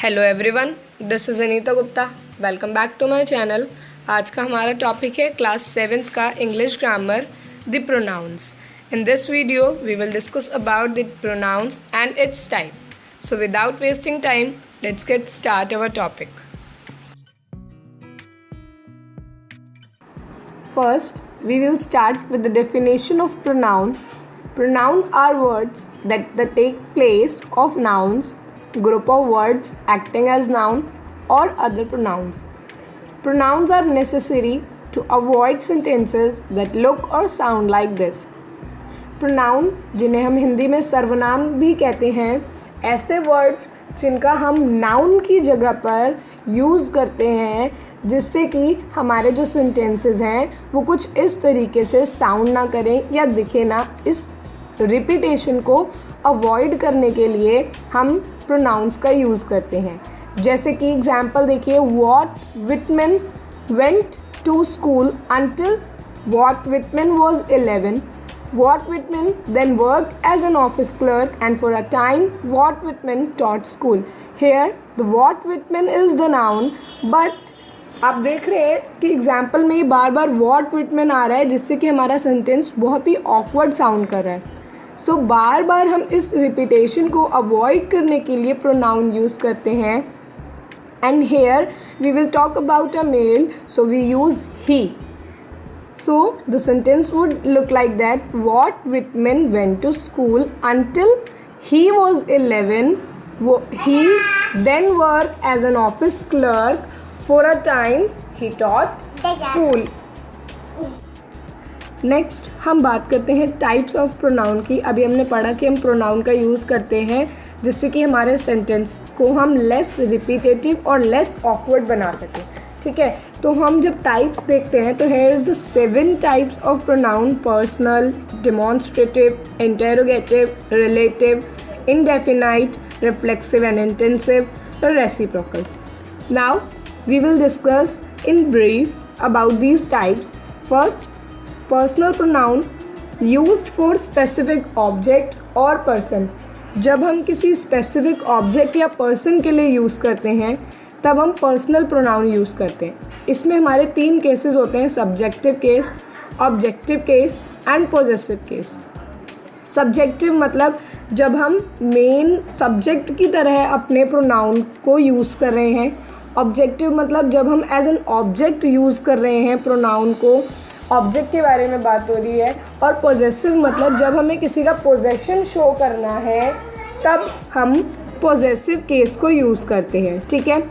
Hello everyone, this is Anita Gupta. Welcome back to my channel. आज का हमारा टॉपिक है क्लास 7th का English grammar, the pronouns. In this video we will discuss about the pronouns and its type. So without wasting time, let's get start our topic. First, we will start with the definition of pronoun. Pronoun are words that take place of nouns, group of words acting as noun or other pronouns. Pronouns are necessary to avoid sentences that look or sound like this. Pronoun, जिन्हें हम हिंदी में सर्वनाम भी कहते हैं, ऐसे words जिनका हम नाउन की जगह पर यूज़ करते हैं, जिससे कि हमारे जो सेंटेंसेस हैं वो कुछ इस तरीके से साउंड ना करें या दिखे ना। इस रिपीटेशन को अवॉइड करने के लिए हम प्रोनाउंस का यूज़ करते हैं। जैसे कि एग्जांपल देखिए, Walt Whitman went to school until Walt Whitman was 11. Walt Whitman then worked as an office clerk, and for a time Walt Whitman taught school. Here the Walt Whitman is the noun, but आप देख रहे हैं कि example में ही बार बार what Whitman आ रहा है, जिससे कि हमारा सेंटेंस बहुत ही ऑकवर्ड साउंड कर रहा है। सो बार बार हम इस रिपीटेशन को अवॉइड करने के लिए प्रोनाउन यूज़ करते हैं। And here we will talk about a male, so we use he. So the sentence would look like that: Walt Whitman went to school until he was 11. He then worked as an office clerk. For a time he taught school. Next हम बात करते हैं types of pronoun की। अभी हमने पढ़ा कि हम प्रोनाउन का यूज़ करते हैं जिससे कि हमारे सेंटेंस को हम लेस रिपीटेटिव और लेस ऑकवर्ड बना सकें। ठीक है, तो हम जब टाइप्स देखते हैं तो here is the 7 types of pronoun: personal, demonstrative, interrogative, relative, indefinite, reflexive and intensive, और reciprocal. Now we will discuss in brief about these types. First, personal pronoun used for specific object or person. जब हम किसी specific object या person के लिए use करते हैं तब हम personal pronoun यूज़ करते हैं. इसमें हमारे 3 केसेस होते हैं: subjective case, objective case and possessive case. Subjective मतलब जब हम मेन सब्जेक्ट की तरह अपने प्रोनाउन को यूज़ कर रहे हैं. ऑब्जेक्टिव मतलब जब हम एज एन ऑब्जेक्ट यूज़ कर रहे हैं प्रोनाउन को, ऑब्जेक्ट के बारे में बात हो रही है. और पोजेसिव मतलब जब हमें किसी का पोजेशन शो करना है तब हम पोजेसिव केस को यूज़ करते हैं. ठीक है,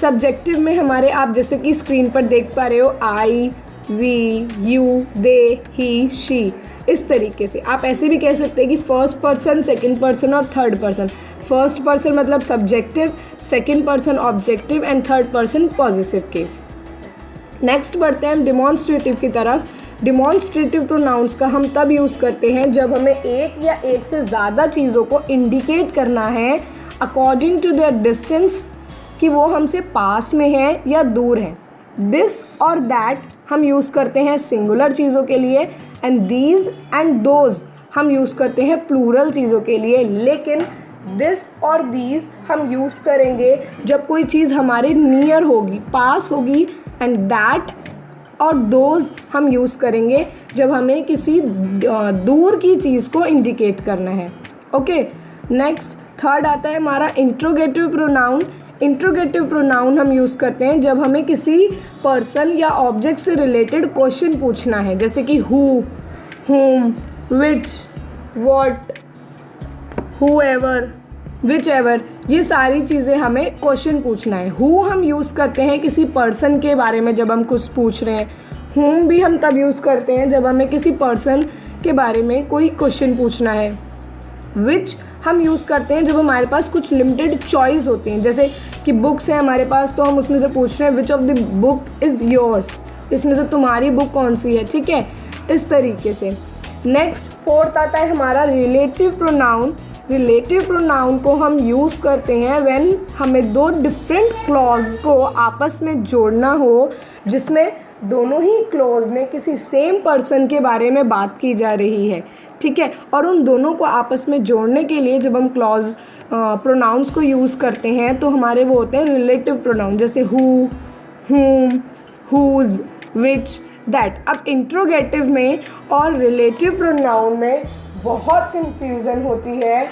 सब्जेक्टिव में हमारे, आप जैसे कि स्क्रीन पर देख पा रहे हो, I, we, you, they, he, she, इस तरीके से. आप ऐसे भी कह सकते हैं कि फर्स्ट पर्सन, सेकंड पर्सन और थर्ड पर्सन. फर्स्ट पर्सन मतलब subjective, second person objective and third person positive case. Next बढ़ते हैं हम डिमॉन्स्ट्रेटिव की तरफ. डिमॉन्स्ट्रेटिव प्रोनाउंस का हम तब यूज़ करते हैं जब हमें एक या एक से ज़्यादा चीज़ों को इंडिकेट करना है अकॉर्डिंग टू देयर डिस्टेंस, कि वो हमसे पास में है या दूर है. दिस और दैट हम यूज़ करते हैं सिंगुलर चीज़ों के लिए, एंड दीज एंड दोज हम यूज़ करते हैं प्लूरल चीज़ों के लिए. लेकिन दिस और दीज हम यूज़ करेंगे जब कोई चीज़ हमारे नियर होगी, पास होगी. एंड दैट और दोज हम यूज़ करेंगे जब हमें किसी दूर की चीज़ को इंडिकेट करना है. ओके, नेक्स्ट थर्ड आता है हमारा इंट्रोगेटिव प्रोनाउन. इंट्रोगेटिव प्रोनाउन हम यूज़ करते हैं जब हमें किसी पर्सन या ऑब्जेक्ट से रिलेटेड क्वेश्चन पूछना है, जैसे कि who, whom, which, what, whoever, whichever. ये सारी चीज़ें हमें क्वेश्चन पूछना है. हु हम यूज़ करते हैं किसी पर्सन के बारे में जब हम कुछ पूछ रहे हैं. whom भी हम तब यूज़ करते हैं जब हमें किसी पर्सन के बारे में कोई क्वेश्चन पूछना है. which हम यूज़ करते हैं जब हमारे पास कुछ लिमिटेड चॉइस होती हैं, जैसे कि बुक्स हैं हमारे पास, तो हम उसमें से पूछ रहे हैं which of the book is yours, इसमें से तुम्हारी बुक कौन सी है. ठीक है, इस तरीके से. नेक्स्ट फोर्थ आता है हमारा रिलेटिव प्रोनाउन. रिलेटिव प्रोनाउन को हम यूज़ करते हैं व्हेन हमें 2 डिफरेंट क्लॉज को आपस में जोड़ना हो, जिसमें दोनों ही क्लॉज में किसी सेम पर्सन के बारे में बात की जा रही है. ठीक है, और उन दोनों को आपस में जोड़ने के लिए जब हम क्लॉज प्रोनाउंस को यूज़ करते हैं तो हमारे वो होते हैं रिलेटिव प्रोनाउन, जैसे who, whom, whose, which, that। अब इंट्रोगेटिव में और रिलेटिव प्रोनाउन में बहुत कंफ्यूजन होती है,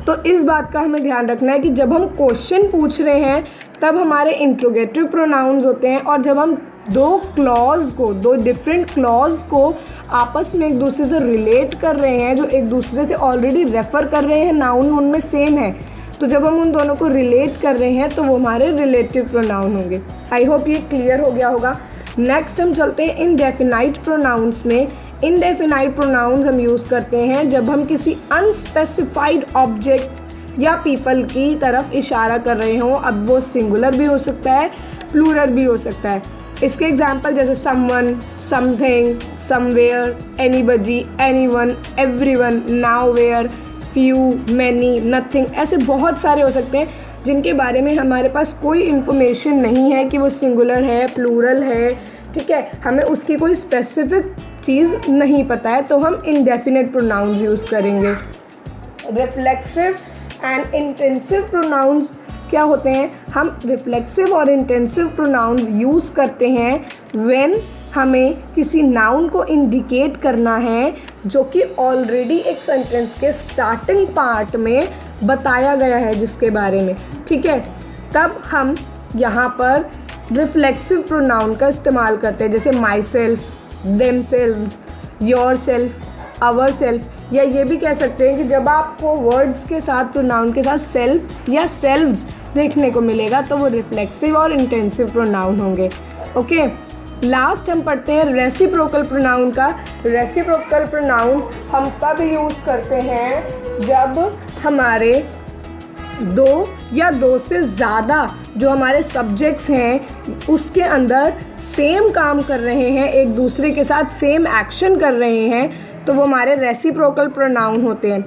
तो इस बात का हमें ध्यान रखना है कि जब हम क्वेश्चन पूछ रहे हैं तब हमारे इंट्रोगेटिव प्रोनाउंस होते हैं, और जब हम दो डिफरेंट क्लॉज को आपस में एक दूसरे से रिलेट कर रहे हैं, जो एक दूसरे से ऑलरेडी रेफ़र कर रहे हैं, नाउन उनमें सेम है, तो जब हम उन दोनों को रिलेट कर रहे हैं तो वो हमारे रिलेटिव प्रोनाउन होंगे। आई होप ये क्लियर हो गया होगा। नेक्स्ट हम चलते हैं इनडेफिनाइट प्रोनाउंस में। इनडेफिनाइट प्रोनाउंस हम यूज़ करते हैं जब हम किसी अनस्पेसिफाइड ऑब्जेक्ट या पीपल की तरफ इशारा कर रहे हों। अब वो सिंगुलर भी हो सकता है, प्लूरल भी हो सकता है। इसके एग्जाम्पल जैसे someone, something, somewhere, anybody, anyone, everyone, nowhere, few, many, nothing, ऐसे बहुत सारे हो सकते हैं जिनके बारे में हमारे पास कोई इन्फॉर्मेशन नहीं है कि वो सिंगुलर है, प्लूरल है, ठीक है, हमें उसकी कोई स्पेसिफिक चीज़ नहीं पता है, तो हम इंडेफिनिट प्रोनाउंस यूज़ करेंगे। रिफ्लेक्सिव एंड इंटेंसिव प्रोनाउंस क्या होते हैं? हम रिफ्लेक्सिव और इंटेंसिव प्रोनाउंस यूज़ करते हैं व्हेन हमें किसी नाउन को इंडिकेट करना है जो कि ऑलरेडी एक सेंटेंस के स्टार्टिंग पार्ट में बताया गया है जिसके बारे में, ठीक है, तब हम यहाँ पर रिफ्लेक्सिव प्रोनाउन का इस्तेमाल करते हैं, जैसे myself, themselves, yourself, ourself, या ये भी कह सकते हैं कि जब आपको वर्ड्स के साथ, प्रोनाउन के साथ सेल्फ या सेल्व्स देखने को मिलेगा तो वो रिफ्लेक्सिव और इंटेंसिव प्रोनाउन होंगे। ओके, लास्ट हम पढ़ते हैं रेसिप्रोकल प्रोनाउन का। रेसिप्रोकल प्रोनाउन हम तब यूज़ करते हैं जब हमारे दो या दो से ज़्यादा जो हमारे सब्जेक्ट्स हैं उसके अंदर सेम काम कर रहे हैं, एक दूसरे के साथ सेम एक्शन कर रहे हैं, तो वो हमारे रेसिप्रोकल प्रोनाउन होते हैं।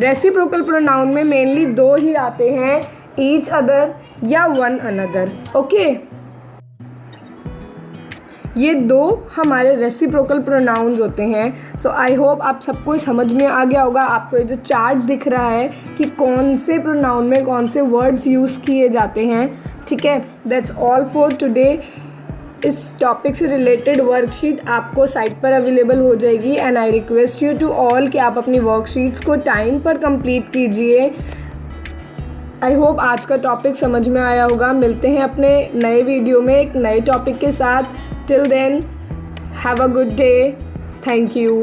रेसिप्रोकल प्रोनाउन में मेनली दो ही आते हैं, ईच अदर या वन अनदर। ओके, ये दो हमारे रेसिप्रोकल प्रोनाउंस होते हैं। सो आई होप आप सबको समझ में आ गया होगा। आपको ये जो चार्ट दिख रहा है कि कौन से प्रोनाउन में कौन से वर्ड्स यूज़ किए जाते हैं, ठीक है। That's all for today. इस टॉपिक से रिलेटेड वर्कशीट आपको साइट पर अवेलेबल हो जाएगी, and I request you to all कि आप अपनी वर्कशीट्स को टाइम पर कंप्लीट कीजिए। आई होप आज का टॉपिक समझ में आया होगा। मिलते हैं अपने नए वीडियो में एक नए टॉपिक के साथ। Till then, have a good day. Thank you.